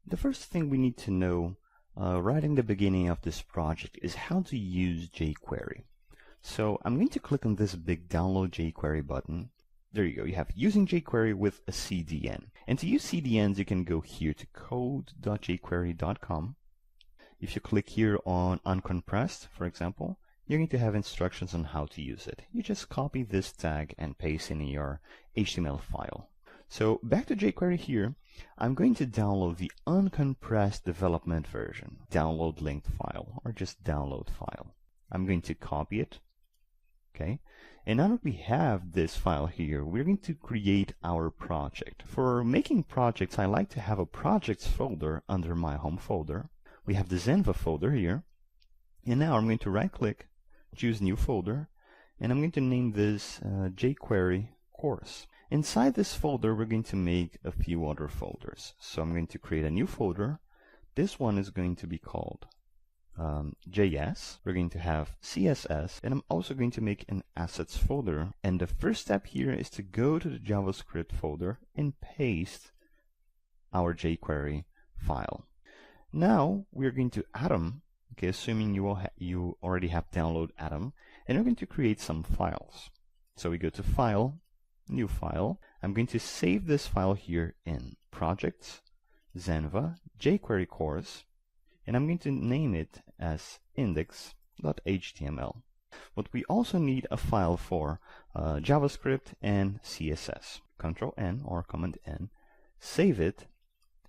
The first thing we need to know right in the beginning of this project is how to use jQuery. So I'm going to click on this big Download jQuery button. There you go. You have Using jQuery with a CDN. And to use CDNs, you can go here to code.jquery.com. If you click here on uncompressed, for example, you're going to have instructions on how to use it. You just copy this tag and paste in your HTML file. So back to jQuery here, I'm going to download the uncompressed development version, download linked file, or just download file. I'm going to copy it. Okay, and now that we have this file here, we're going to create our project. For making projects, I like to have a projects folder under my home folder. We have the Zenva folder here, and now I'm going to right click, choose new folder, and I'm going to name this jQuery course. Inside this folder, we're going to make a few other folders. So I'm going to create a new folder. This one is going to be called JS. We're going to have CSS, and I'm also going to make an assets folder. And the first step here is to go to the JavaScript folder and paste our jQuery file. Now we're going to Atom, okay, assuming you already have download Atom, and we're going to create some files. So we go to File, New File. I'm going to save this file here in Projects, Zenva, jQuery course, and I'm going to name it as index.html. But we also need a file for JavaScript and CSS. Control N or Command N, save it,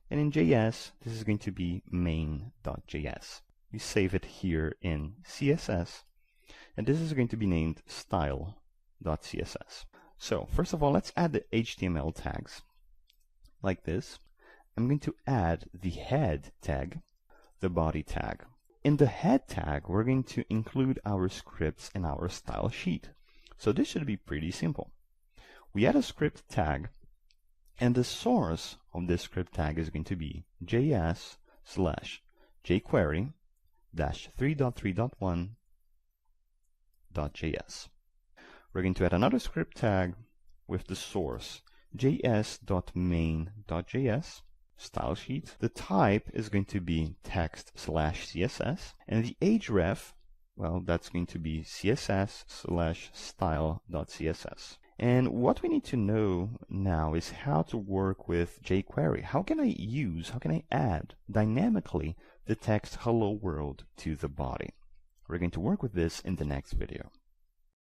and in JS, this is going to be main.js. We save it here in CSS, and this is going to be named style.css. So first of all, let's add the HTML tags like this. I'm going to add the head tag, the body tag. In the head tag, we're going to include our scripts and our style sheet. So this should be pretty simple. We add a script tag, and the source of this script tag is going to be js/jQuery-3.3.1.js. We're going to add another script tag with the source js.main.js, style sheet. The type is going to be text/CSS, and the href, well, that's going to be css/style.css. And what we need to know now is how to work with jQuery. How can I add dynamically the text hello world to the body? We're going to work with this in the next video.